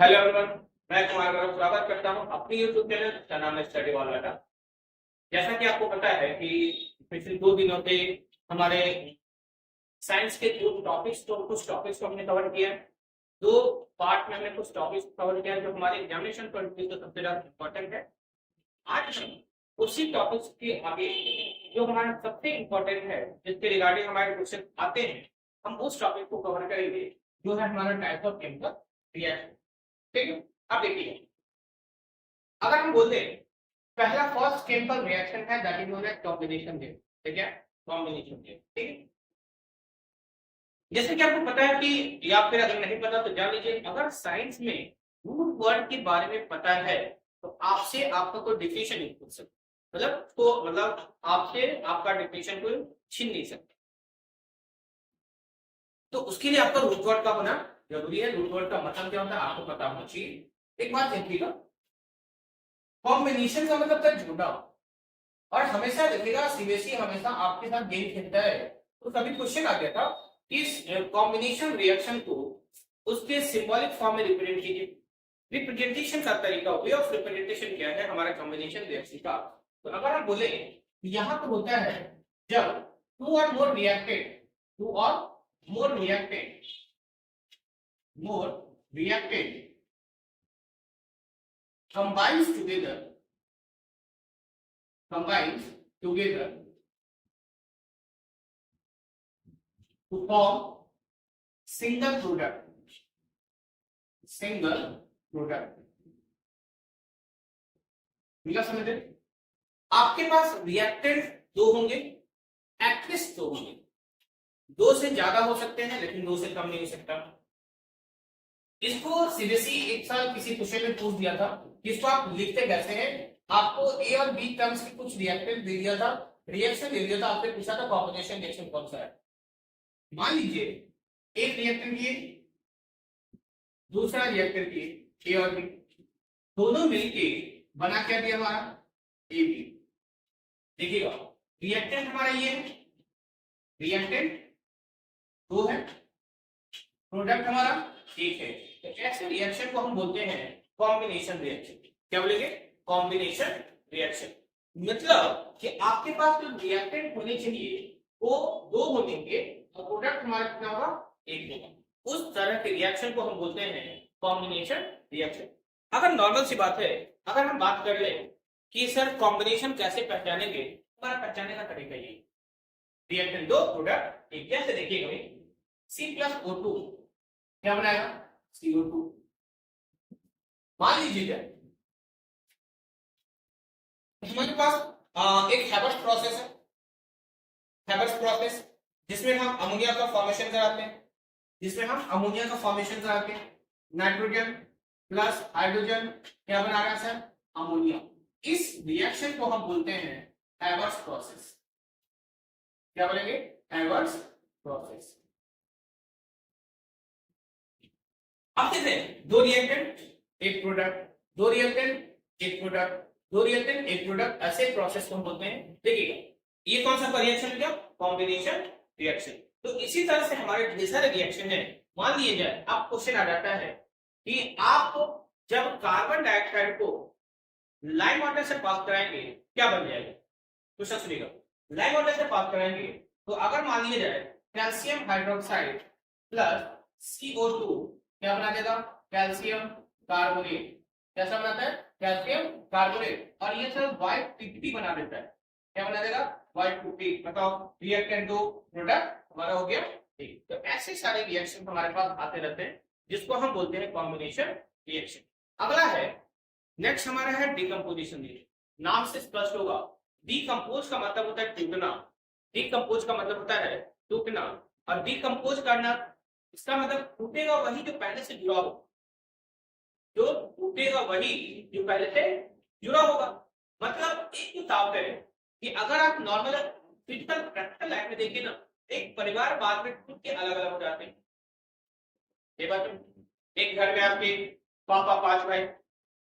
Hello everyone. मैं कुमार गौरव स्वागत करता हूं अपनी यूट्यूब चैनल जिसका नाम है स्टडी वाला का। जैसा कि आपको पता है कि पिछले 2 दिनों से हमारे साइंस के जो टॉपिक्स तो कुछ टॉपिक्स को हमने कवर किया है। दो पार्ट में हमने कुछ टॉपिक्स कवर किया जो हमारे एग्जामिनेशन पॉइंट ऑफ व्यू से सबसे ज्यादा इंपॉर्टेंट है। आज हम उसी टॉपिक्स के आगे जो हमारा सबसे इंपॉर्टेंट है, जिसके रिगार्डिंग हमारे क्वेश्चन आते हैं, हम उस टॉपिक को कवर करेंगे जो है हमारा टाइप ऑफ केमिकल रिएक्शन। ठीक है, अब देखिए, अगर हम बोलते हैं पहला फर्स्ट केमिकल रिएक्शन है that is known as combination reaction. ठीक है, कॉम्बिनेशन रिएक्शन। ठीक है, जैसे कि आपको पता है कि या फिर अगर नहीं पता तो जान लीजिए, अगर साइंस में रूट वर्ड के बारे में पता है तो आपसे आपका कोई डिफिनेशन नहीं पूछ सकता, मतलब आपसे आपका डिफिनेशन कोई छीन नहीं सकता। तो उसके लिए आपका रूट वर्ड का होना जरूरी है। रूट वर्ड का मतलब क्या होता है आपको पता होना चाहिए। एक बात देखिएगा, कॉम्बिनेशन का मतलब था जुड़ा। और हमेशा देखिएगा सीबीएसई हमेशा आपके साथ गेम खेलता है। तो कभी क्वेश्चन आ गया था कि इस कॉम्बिनेशन रिएक्शन को उसके सिंबॉलिक फॉर्म में रिप्रेजेंट कीजिए। रिप्रेजेंटेशन का तरीका, वे ऑफ रिप्रेजेंटेशन क्या है हमारा कॉम्बिनेशन रिएक्शन का। तो अगर हम बोले यहाँ तो होता है जब टू और मोर रिएक्टेड, टू और मोर reacted, more reacted combines together, combines together to form single product, single product। मिला समझ? आपके पास रिएक्टेंट दो होंगे, एक्टिव दो होंगे। दो से ज्यादा हो सकते हैं लेकिन दो से कम नहीं हो सकता। इसको सीबीएसई एक साल किसी क्वेश्चन में पूछ दिया था कि इसको आप लिखते कैसे हैं। आपको ए और बी टर्म्स की कुछ रिएक्टेंट दे दिया था, रिएक्शन दे दिया था, आपने पूछा था कॉम्बिनेशन रिएक्शन कौन सा है। मान लीजिए एक रिएक्टेंट ये, दूसरा रिएक्टेंट ये, ए और बी, दोनों मिलके बना क्या दिया हमारा ए बी। देखिएगा, रिएक्टेंट हमारा ये है, रिएक्टेंट दो है, प्रोडक्ट हमारा एक है। तो ऐसे रिएक्शन को हम बोलते हैं कॉम्बिनेशन रिएक्शन। क्या बोलेंगे? Combination reaction. मतलब कि आपके पास जो रिएक्टेंट होने चाहिए वो दो होंगे और प्रोडक्ट हमारा कितना होगा? एक होगा। उस तरह के रिएक्शन को हम बोलते हैं कॉम्बिनेशन रिएक्शन। अगर नॉर्मल सी बात है, अगर हम बात कर ले कि सर कॉम्बिनेशन कैसे पहचानेंगे, हमारा पहचानने का तरीका ये, रिएक्टेंट दो प्रोडक्ट एक। जैसे देखिएगा भाई, C+O2 क्या बनाएगा? CO2। मान लीजिए हमारे पास एक हैबर्स प्रोसेस है, हैबर्स प्रोसेस जिसमें हम अमोनिया का फॉर्मेशन कराते हैं, जिसमें हम अमोनिया का फॉर्मेशन कराते हैं। नाइट्रोजन प्लस हाइड्रोजन क्या बना रहा है सर? अमोनिया। इस रिएक्शन को हम बोलते हैं हैबर्स प्रोसेस। क्या बोलेंगे? Haber's process. अब देखते हैं, दो रिएक्टेंट एक प्रोडक्ट, दो रिएक्टेंट एक प्रोडक्ट, दो रिएक्टेंट एक प्रोडक्ट, ऐसे प्रोसेस को हम बोलते हैं। देखिएगा, ये कौन सा रिएक्शन क्या? Combination reaction. तो इसी तरह से हमारे ढेर सारे रिएक्शन है। मान लिए जाए अब क्वेश्चन आ जाता है कि आप जब कार्बन डाइऑक्साइड को लाइम वाटर से पास कराएंगे क्या बन जाएगा? क्वेश्चन सुनिएगा, लाइम वाटर से पास कराएंगे तो अगर मान लिया जाए कैल्शियम हाइड्रोक्साइड प्लस CO2 क्या बना देगा? Calcium carbonate. कैसा बनाता है? Calcium carbonate. और ये सर व्हाइट टिकटी बना देता है। क्या बना देगा? व्हाइट टिकटी। बताओ, रिएक्टेंट दो प्रोडक्ट हमारा हो गया ठीक। तो ऐसे सारे रिएक्शन हमारे पास आते रहते हैं जिसको हम बोलते हैं कॉम्बिनेशन रिएक्शन। अगला है, नेक्स्ट हमारा है डिकम्पोजिशन रिएक्शन। नाम से स्पष्ट होगा, डिकम्पोज का मतलब होता है टूटना। डिकम्पोज का मतलब होता है टूटना। और डिकम्पोज करना, इसका मतलब टूटेगा वही जो पहले से जुड़ा हो, जो टूटेगा वही जो पहले से जुड़ा होगा। मतलब एक किताब है कि अगर आप नॉर्मल फिजिकल प्रैक्टिकल लाइफ में देखिए ना, एक परिवार बाद में टूट के अलग अलग हो जाते हैं। ये बात एक घर में आपके पापा पांच भाई,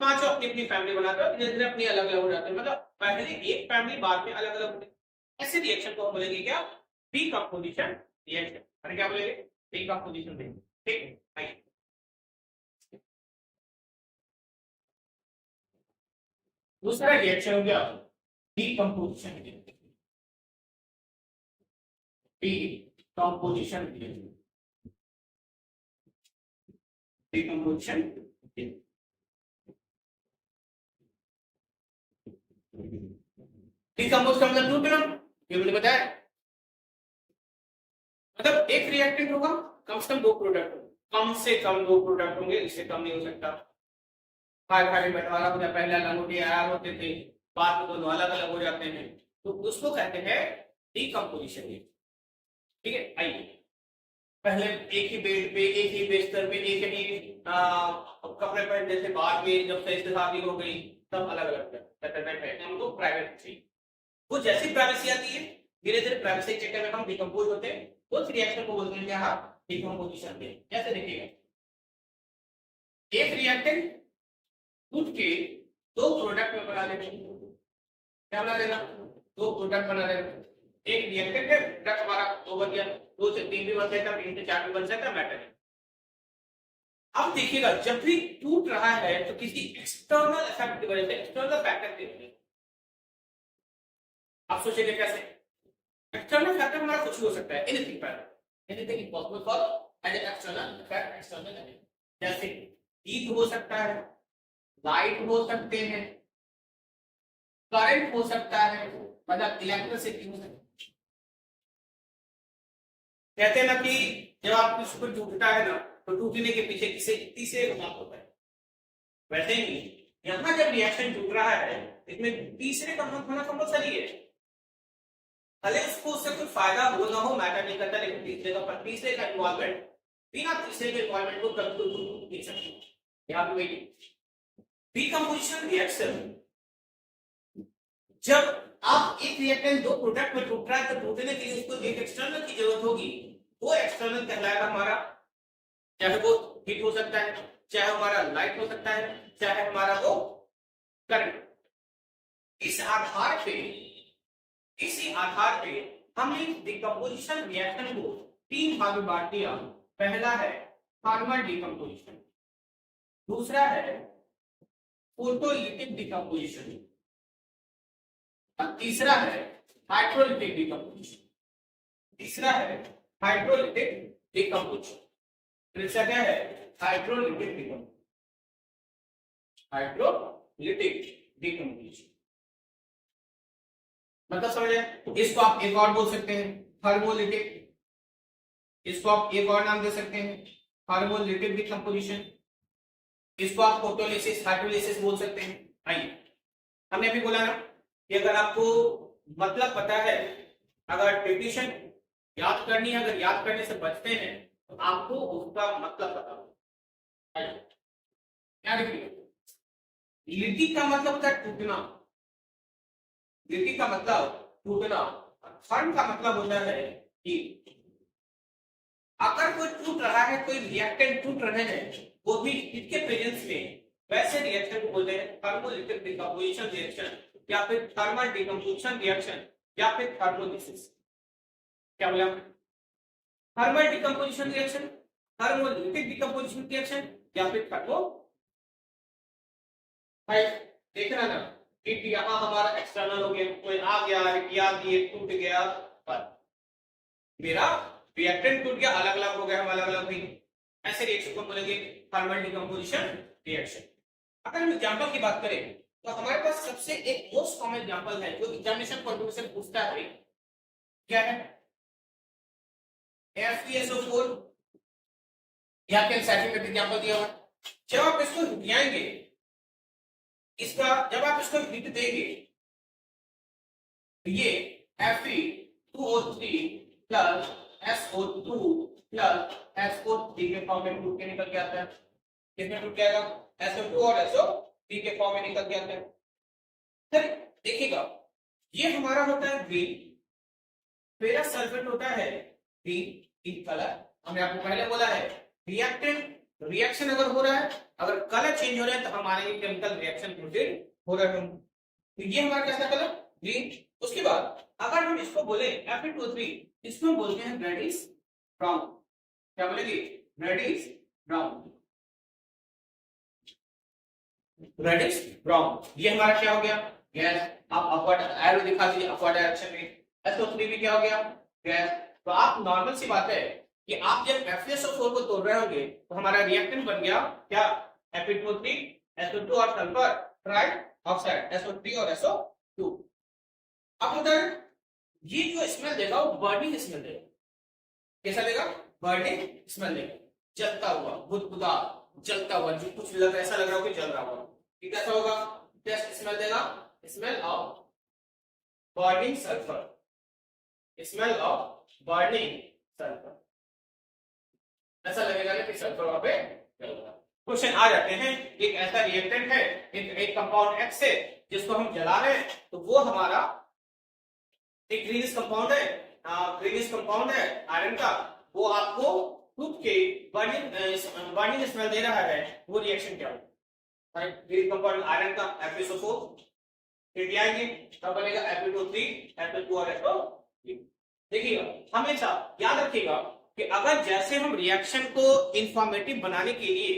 पांचों अपनी अपनी फैमिली बनाते हैं, धीरे धीरे अपनी अलग अलग हो जाते हैं। मतलब पहले एक फैमिली बाद में अलग अलग होती है। ऐसे रिएक्शन को हम बोलेंगे क्या? Decomposition reaction. अरे क्या बोलेंगे? डिकम्पोजिशन। ठीक है, दूसरा रिएक्शन हो गया डीकंपोजिशन, डीकंपोजिशन, डीकंपोजिशन। डिकम्पोज का मतलब टूटना, ये मैंने बताया। मतलब एक रिएक्टेंट होगा, कम से कम दो प्रोडक्ट, कम से कम दो प्रोडक्ट होंगे, इससे कम नहीं हो सकता। खाली खाली बंटवारा हो गया, पहले अलग होते आर होते थे, बाद में दोनों अलग अलग हो जाते हैं, तो उसको कहते हैं डीकंपोजिशन। ठीक है, आइए पहले एक ही बेड पे, एक ही बिस्तर पे, एक ही कपड़े पहनते थे, बाद में जब से इसकी शादी हो गई तब अलग अलग सेटलमेंट है, हमको प्राइवेसी। वो जैसी प्राइवेसी आती है, धीरे धीरे प्राइवेसी के चक्कर में हम डिकम्पोज होते हैं, उस रिएक्शन को बोलते हैं क्या, डिकम्पोजिशन में। जैसे देखिएगा, एक रिएक्टेंट टूट के दो प्रोडक्ट में बना देगा, क्या बना देगा, दो प्रोडक्ट बना देगा। एक रिएक्टेंट है, प्रोडक्ट हमारा दो बन गया, दो से तीन भी बन सकता है, तीन से चार भी बन सकता है, मैटर। अब देखिएगा, जब भी टूट रहा है तो किसी एक्सटर्नल इफेक्ट की वजह से, एक्सटर्नल फैक्टर की वजह से। आप सोचिए कैसे, एक्सटर्नल फैक्टर हमारा कुछ भी हो सकता है, anything factor, anything is possible for as an external factor, external element. जैसे हीट हो सकता है, लाइट हो सकते हैं, करंट हो सकता है, मतलब इलेक्ट्रिसिटी हो सकती है। कहते हैं ना कि जब आप कुछ पर टूटता है ना, तो टूटने के पीछे किसी तीसरे का हाथ होता है। वैसे ही यहां जब रिएक्शन टूट रहा है, इसमें तीसरे का हाथ होना कंपलसरी है। भले उसको उससे कोई फायदा हो ना हो, मैटर नहीं करता, लेकिन तीसरे का इन्वॉल्वमेंट, बिना तीसरे के इन्वॉल्वमेंट को कभी कोई टूट नहीं सकता। यहां पे वही डीकंपोजिशन रिएक्शन, जब आप एक रिएक्टेंट दो प्रोडक्ट में टूट रहा है, तो टूटने के लिए उसको एक एक्सटर्नल की जरूरत होगी। वो एक्सटर्नल कहलाएगा हमारा, चाहे वो हीट हो सकता है, चाहे हमारा लाइट हो सकता है, चाहे हमारा वो करंट। इस आधार पे, इसी आधार पे हमने डिकम्पोजिशन रिएक्शन को तीन भाग में बांट दिया। पहला है थर्मल डिकम्पोजिशन, दूसरा है फोटोलिटिक डिकम्पोजिशन, तीसरा है हाइड्रोलिटिक डिकम्पोजिशन, तीसरा है हाइड्रोलिटिक डिकम्पोजिशन। तीसरा क्या है, हाइड्रोलिटिक डिकम्पोजिशन, हाइड्रोलिटिक डिकम्पोजिशन। मतलब समझे, इसको आप एक और बोल सकते हैं थर्मोलिटिक, इसको आप एक और नाम दे सकते हैं थर्मोलिटिक डिकम्पोजिशन, इसको आप फोटोलिसिस, हाइड्रोलिसिस बोल सकते हैं। आइए, हमने अभी बोला ना कि अगर आपको मतलब पता है, अगर डेफिनेशन याद करनी है, अगर याद करने से बचते हैं तो आपको उसका मतलब पता होगा। क्या देखिए, लिटी का मतलब होता है टूटना, लिटी का मतलब टूटना, थर्म का मतलब होता है कि अगर कोई टूट रहा है, कोई रिएक्टेंट टूट रहे हैं, वो भी हीट के प्रेजेंस में, वैसे रिएक्शन को बोलते हैं थर्मोलिटिक डिकम्पोजिशन रिएक्शन, या फिर थर्मल डिकम्पोजिशन रिएक्शन, या फिर थर्मोलिसिस। क्या बोला, thermal decomposition reaction, thermolytic decomposition reaction, या फिर थर्मो। भाई देखना ना कि यहां हमारा एक्सटर्नल हो गया, कोई आ गया, या ये टूट गया, पर मेरा रिएक्टेंट टूट गया, अलग अलग हो गया, हम अलग अलग भी, ऐसे रिएक्शन को बोलेंगे थर्मल डिकम्पोजिशन रिएक्शन। अगर हम एग्जांपल की बात करें तो हमारे पास सबसे एक मोस्ट कॉमन एग्जांपल है जो एग्जामिनेशन पॉइंट ऑफ व्यू से पूछता है, क्या है, FeSO4, या फिर साइक्लिक एग्जांपल दिया हुआ। जब आप इसको हिलाएंगे, इसका जब आप इसको हिट देंगे, ये Fe2O3 plus SO2 plus SO3 के फॉर्म में टूट के निकल के आता है। किसमें टूट जाएगा, SO2 और SO3 के फॉर्म में निकल के आता है। फिर देखिएगा, ये हमारा होता है ग्रीन, फेरस सल्फेट होता है ग्रीन इन कलर। हमने आपको पहले बोला है रिएक्टेंट, रिएक्शन अगर हो रहा है, अगर कलर चेंज हो रहा है तो हमारे केमिकल रिएक्शन प्रोसीड हो रहा है। तो ये हमारा कैसा कलर, ग्रीन। उसके बाद अगर हम इसको बोले Fe2O3, इसको हम बोलते हैं रेडिश ब्राउन। क्या बोलेंगे, रेडिश ब्राउन। Reddish brown. ये हमारा क्या हो गया? गैस। आप अपवर्ड एरो दिखा दीजिए अपवर्ड डायरेक्शन में। SO3 भी क्या हो गया? गैस। तो आप नॉर्मल सी बात है कि आप जब FeSO4 को तोड़ रहे होंगे तो हमारा रिएक्टेंट बन गया क्या? Fe2O3 SO2 और सल्फर ट्राई ऑक्साइड SO3 और SO2। अब उधर ये जो स्मेल देगा वो बर्निंग स्मेल देगा। कैसा देगा? बर्निंग स्मेल देगा, जलता हुआ, बुदबुदा, जलता हुआ, जो कुछ लग ऐसा लग रहा हो कि जल रहा होगा। ठीक कैसा होगा? टेस्ट स्मेल देगा, smell of burning sulphur, smell of burning sulphur. ऐसा लगेगा कि सल्फर वहां पे जल रहा है। क्वेश्चन आ जाते हैं, एक ऐसा रिएक्टेंट है, एक कंपाउंड X है जिसको हम जला रहे हैं, तो वो हमारा एक ग्रीनिश कंपाउंड है, ग्रीनिश कंपाउंड है आयरन का, वो आपको खुद के बर्निंग स्मेल दे रहा है। वो रिएक्शन क्या होगा? ग्रीन कंपाउंड आयरन का FeSO4 फिर आएंगे, तब बनेगा Fe2O3 SO2 और SO3। देखिएगा, हमेशा याद रखिएगा कि अगर जैसे हम रिएक्शन को इंफॉर्मेटिव बनाने के लिए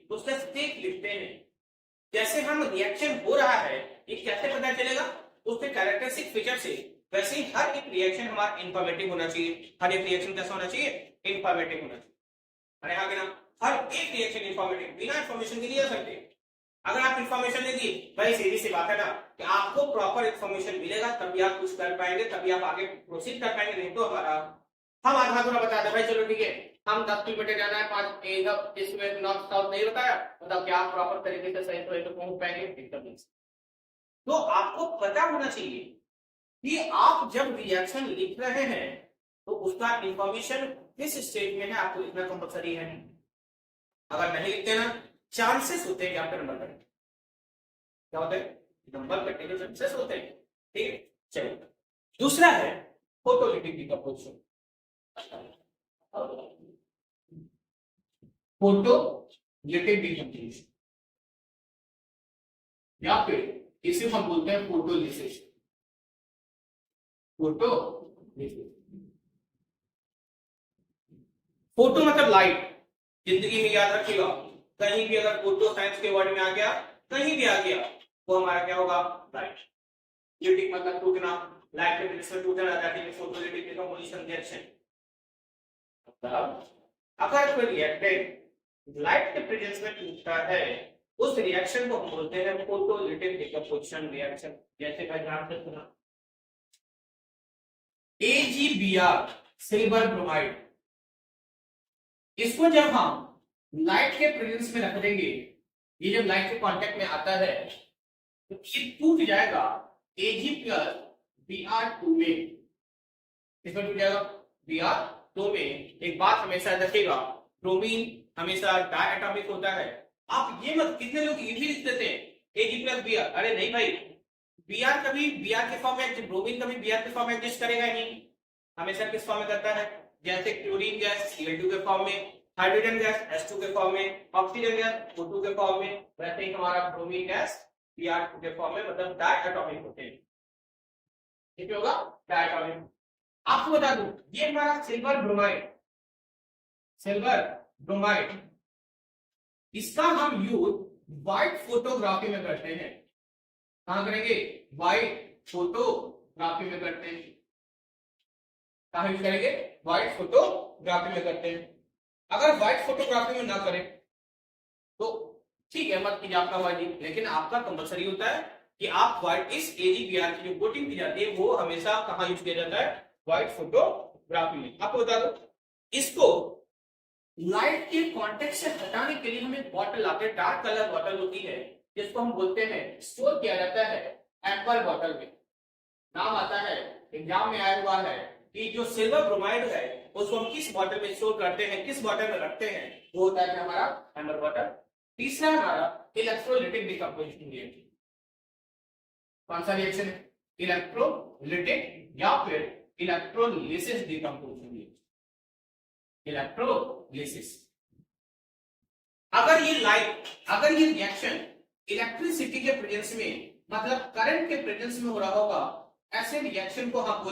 उसका स्टेप लिखते हैं, जैसे हम रिएक्शन हो रहा है ये कैसे पता चलेगा? उसके कैरेक्टरिस्टिक फीचर से। वैसे ही हर एक रिएक्शन हमारा इंफॉर्मेटिव होना चाहिए। हर एक रिएक्शन कैसा होना चाहिए? इंफॉर्मेटिव होना चाहिए। अरे हाँ, हर एक रिएक्शन इंफॉर्मेटिव, बिना इंफॉर्मेशन के नहीं आ सकते। अगर आप इंफॉर्मेशन लेंगे, भाई सीधी सी बात है ना कि आपको प्रॉपर इंफॉर्मेशन मिलेगा तभी आप कुछ कर पाएंगे, तभी आप आगे प्रोसीड कर पाएंगे। नहीं तो हम आधा अधूरा बता दे भाई चलो ठीक है हम 10 किलोमीटर जाना है, 5 इधर इसमें नॉर्थ साउथ नहीं बताया, मतलब क्या आप प्रॉपर तरीके से सही तो पहुंच पाएंगे? एकदम नहीं। तो आपको पता होना चाहिए कि आप जब रिएक्शन लिख रहे हैं तो उसका इंफॉर्मेशन किस स्टेज में है आपको लिखना कंपलसरी है। अगर नहीं लिखते ना, चांसेस होते हैं कि आपका नंबर कटे। क्या होते हैं? नंबर कटने के चांसेस होते हैं। ठीक है, चलिए दूसरा है फोटोलिटिक डिकम्पोजिशन। फोटोलिटिक डिकम्पोजिशन या फिर इसे हम बोलते हैं फोटोलिसिस। फोटो मतलब लाइट। जिंदगी में याद रखिएगा, कहीं भी अगर फोटो साइंस के वर्ड में आ गया, कहीं भी आ गया, तो हमारा क्या होगा? लाइट। लिटिक मतलब टूटना, लाइट के प्रेशर टूटना, that is photolytic decomposition reaction. अगर कोई रिएक्टेंट लाइट के प्रेजेंस में टूटता है उस रिएक्शन को हम बोलते हैं फोटोलिटिक डिकम्पोजिशन रिएक्शन। जैसे का नाम से सुना AgBr सिल्वर ब्रोमाइड, इसको जब हम लाइट के प्रेजेंस में रख देंगे, ये जब लाइट के कांटेक्ट में आता है तो ये टूट जाएगा Ag+Br2 में। इसमें टूट जाएगा Br2 में। एक बात हमेशा रखिएगा, ब्रोमीन हमेशा डायटोमिक होता है। आप ये मत, कितने लोग ये भी लिख देते हैं Ag+Br, अरे नहीं भाई, Br कभी Br के फॉर्म में, ब्रोमीन कभी Br के फॉर्म में एग्जिस्ट करेगा नहीं, हमेशा किस फॉर्म में करता है? जैसे क्लोरीन गैस Cl2 के फॉर्म में, हाइड्रोजन गैस H2 के फॉर्म में, ऑक्सीजन गैस O2 के फॉर्म में, वैसे ही हमारा ब्रोमीन गैस Br2 के फॉर्म में, मतलब डायटोमिक होते हैं। ठीक होगा? डायटोमिक। आपको बता दूं, ये हमारा सिल्वर ब्रोमाइड, इसका हम यूज व्हाइट फोटोग्राफी में करते हैं। कहां करेंगे? व्हाइट फोटोग्राफी में करते हैं। कहां यूज करेंगे? व्हाइट फोटोग्राफी में करते हैं। अगर व्हाइट फोटोग्राफी में ना करें तो ठीक है, मत कीजिए आपका वाजी, लेकिन आपका कंपलसरी होता है कि आप व्हाइट इस AgBr की जो कोटिंग की जाती है वो हमेशा कहां यूज किया जाता है? व्हाइट फोटोग्राफी में। आपको बता दो, इसको लाइट के कांटेक्ट से हटाने के लिए हम एक बॉटल लाते हैं, डार्क कलर बॉटल होती है जिसको हम बोलते हैं, स्टोर किया जाता है एप्पल बॉटल में। नाम आता है, एग्जाम में आया हुआ है कि जो सिल्वर ब्रोमाइड है उसको हम किस बॉटल में स्टोर करते हैं, किस बॉटल में रखते हैं, वो होता है हमारा एम्बर बॉटल। तीसरा हमारा इलेक्ट्रोलिटिक डिकम्पोजिशन रिएक्शन। कौन सा रिएक्शन है? इलेक्ट्रोलिटिक या फिर इलेक्ट्रोलिसिस डिकम्पोजिशन रिएक्शन। इलेक्ट्रोलिसिस, अगर ये रिएक्शन इलेक्ट्रिसिटी के प्रेजेंस में, मतलब करंट के प्रेजेंस में हो रहा होगा, ऐसे रिएक्शन को हम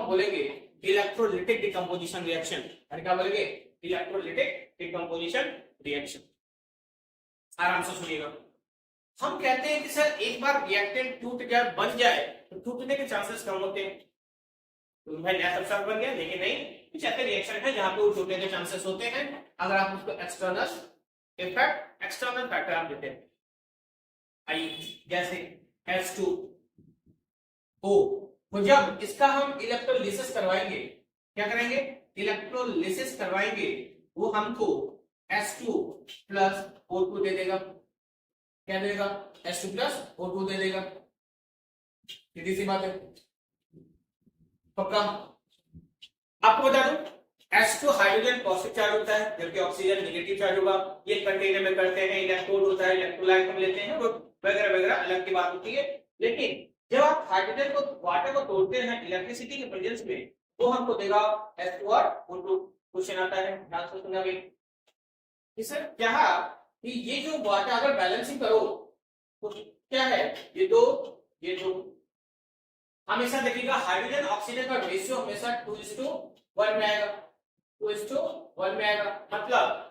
बोलेंगे इलेक्ट्रोलिटिक डिकम्पोजिशन रिएक्शन। अरे क्या बोलेंगे? Electrolytic decomposition reaction. आराम से सुनिएगा। हम कहते हैं कि सर एक बार रिएक्टेंट टूट गया, बन जाए तो टूटने के चांसेस कम होते हैं। तो भाई नया सब्सट्रेट बन गया, लेकिन नहीं, कुछ ऐसे रिएक्शन है जहां पे वो टूटने के चांसेस होते हैं अगर आप उसको एक्सटर्नल इफेक्ट, एक्सटर्नल फैक्टर आप देते हैं। आई जैसे H2O, तो जब इसका हम इलेक्ट्रोलिसिस करवाएंगे, क्या करेंगे, इलेक्ट्रोलिसिस करवाएंगे, वो हमको H2 प्लस O2 दे देगा। क्या देगा, H2 प्लस O2 दे देगा। सीधी सी बात है, पक्का। आपको बता दूं H2 हाइड्रोजन पॉजिटिव चार्ज होता है जबकि ऑक्सीजन नेगेटिव चार्ज होगा। ये कंटेनर में करते हैं, इलेक्ट्रोड होता है, इलेक्ट्रोलाइट हम लेते हैं, वगैरह वगैरह, अलग की बात होती है। लेकिन जब आप हाइड्रोजन को, वाटर को तोड़ते हैं इलेक्ट्रिसिटी के प्रेजेंस में, तो हमको देगा H2 और O2। क्वेश्चन आता है, ध्यान से सुनना भाई कि सर क्या कि ये जो वाटर अगर बैलेंसिंग करो तो क्या है, ये दो हमेशा देखिएगा हाइड्रोजन ऑक्सीजन का रेशियो हमेशा 2:1 में आएगा, 2:1 में आएगा। मतलब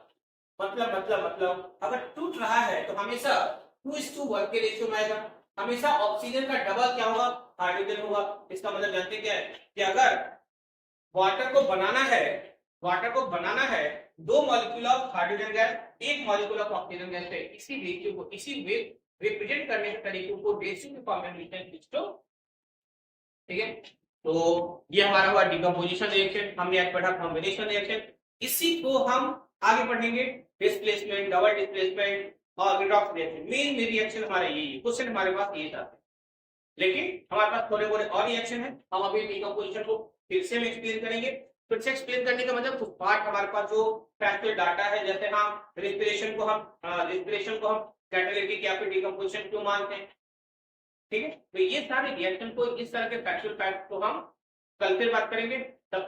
अगर टूट रहा है तो हमेशा 2:1 के रेशियो में आएगा। हमेशा ऑक्सीजन का डबल क्या होगा, हाइड्रोजन होगा। इसका मतलब जानते क्या है कि अगर वाटर को बनाना है 2 molecule of hydrogen gas, 1 molecule of oxygen gas है, इसी रेशियो को, इसी रिप्रेजेंट करने के तरीके को रेशियो के फॉर्म में लिखते हैं। ठीक है, तो ये हमारा हुआ डिकम्पोजिशन रिएक्शन, हमने आज पढ़ा कॉम्बिनेशन रिएक्शन। इसी को हम आगे पढ़ेंगे डिस्प्लेसमेंट, डबल डिस्प्लेसमेंट और रिडॉक्स रिएक्शन। मेन रिएक्शन हमारा यही है, क्वेश्चन हमारे पास ये था, लेकिन हमारे पास थोड़े बहुत और रिएक्शन है। हम अभी डिकम्पोजिशन को फिर से एक्सप्लेन करेंगे। फिर से एक्सप्लेन करने का मतलब कुछ पार्ट हमारे पास जो फैक्चुअल डाटा है, जैसे हम रेस्पिरेशन को हम कैटालिटिक या फिर डिकम्पोजिशन क्यों मानते हैं। ठीक है, तो ये सारे रिएक्शन को, इस तरह के फैक्चुअल फैक्ट को हम कल फिर बात करेंगे। तब तक